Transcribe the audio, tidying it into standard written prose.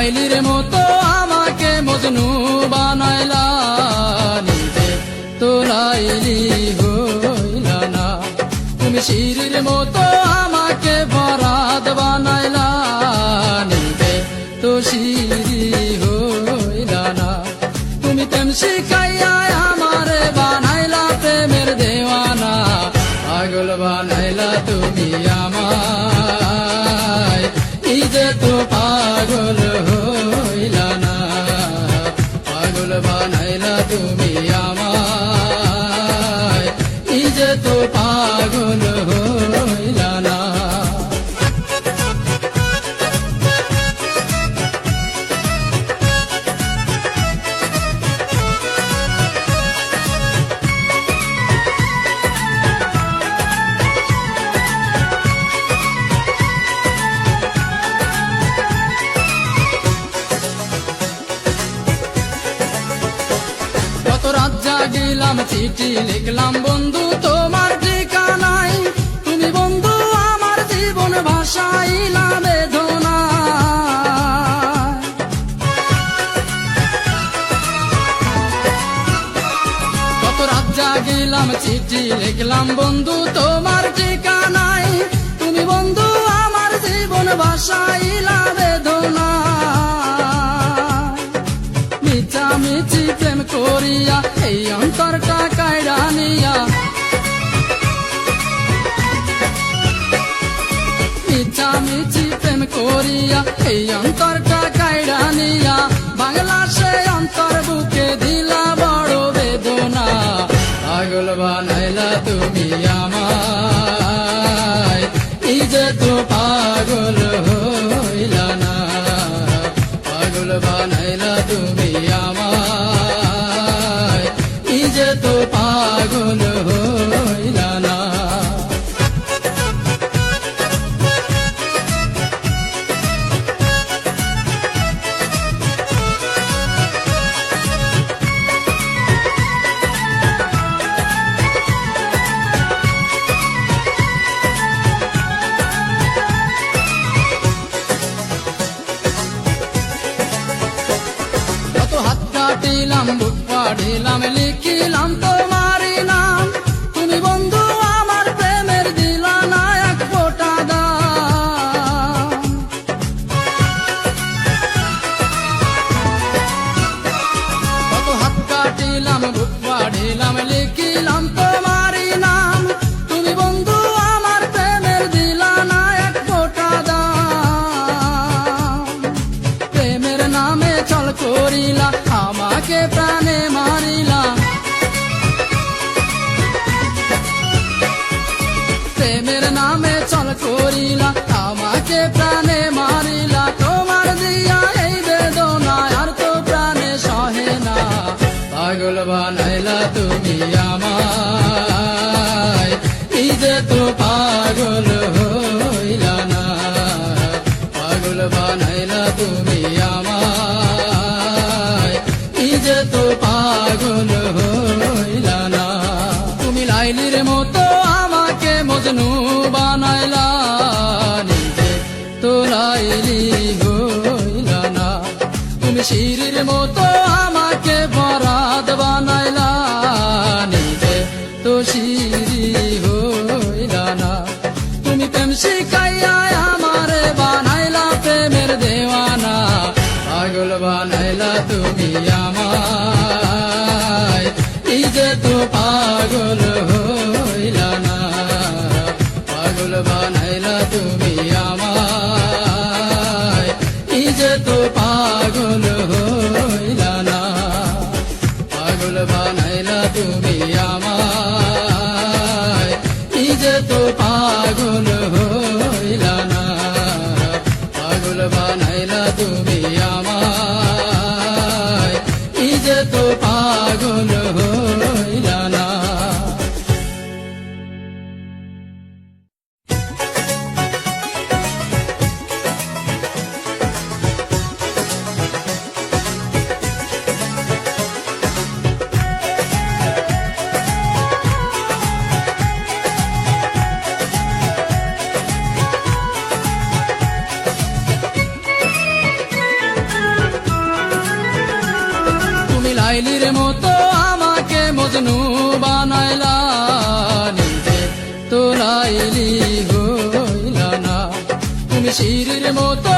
লাইলির মতো আমাকে মজনু বানাইলা, নিজে তো লাইলি হইলা না। তুমি শিরির মতো আমাকে বরাদ বানাইলা, নিজে তো শিরি হইলা না। তুমি প্রেম শিখাইয়া আমারে বানাইলা প্রেমের দেওয়ানা, পাগল বানাইলা তুমি আমায়, নিজে তো পাগল হইলা না। পাগল বানাইলা তুমি আমায়, নিজে তো পাগল হইলা না। রাত জাগিলাম চিঠি লিখলাম বন্ধু তোমার ঠিকানায়, তুমি বন্ধু আমার জীবন ভাসাইলা বেদনা। কত রাত জাগিলাম চিঠি লিখলাম বন্ধু তোমার ঠিকানায়, তুমি বন্ধু আমার জীবন ভাসাইলা বেদনা। মিছি প্রেম করিয়া এই অন্তরটা কায়রা নিয়া, মিছি প্রেম করিয়া এই অন্তরটা কায়রা নিয়া, বাংলা সে অন্তর বুকে দিলা বড় বেদনা। পাগল বানাইলা তুমি আমায়, নিজে তো পাগল হইলা না। পাগল বানাইলা তুমি আমায়, নিজে তো পাগল হইলা না। হাত কাটিলাম বুক পাড়িলাম লিখিলাম তোমারই নাম, তুমি বন্ধু আমার প্রেমের দিলা না এক ফোঁটা দাম। কত হাত কাটিলাম বুক পাড়িলাম লিখিলাম তোমারই নাম, তুমি বন্ধু আমার প্রেমের দিলা না এক ফোঁটা দাম। প্রেমের নামে ছল করিলা আমাকে প্রাণে মারিলা, প্রেমের নামে ছল করিলা আমাকে প্রাণে মারিলা। তোমার দিয়া এই বেদনা আর তো প্রাণে সহে না, পাগল বানাইলা তুমি আমায়, নিজে তো পাগল হইলা না। পাগল বানাইলা তুমি আমায়, নিজে তো পাগল হইলা না। তুমি লাইলির মতো আমাকে মজনু বানাইলা, নিজে তো লাইলি হইলা না। তুমি শিরির মতো আমাকে বরাদ বানাইলা, নিজে তো শিরি হইলা না। তুমি প্রেম শিখাইয়া আমারে বানাইলা প্রেমের দেওয়ানা, পাগল বানাইলা তুমি আমায়, নিজে তো পাগল হইলা না। পাগল বানাইলা তুমি আমায়, নিজে তো পাগল হইলা না। পাগল বানাইলা তুমি আমায়, নিজে তো পাগল হইলা না। লাইলির মতো আমাকে মজনু বানাইলা, নিজে তো লাইলি হইলা না। তুমি শিরির মতো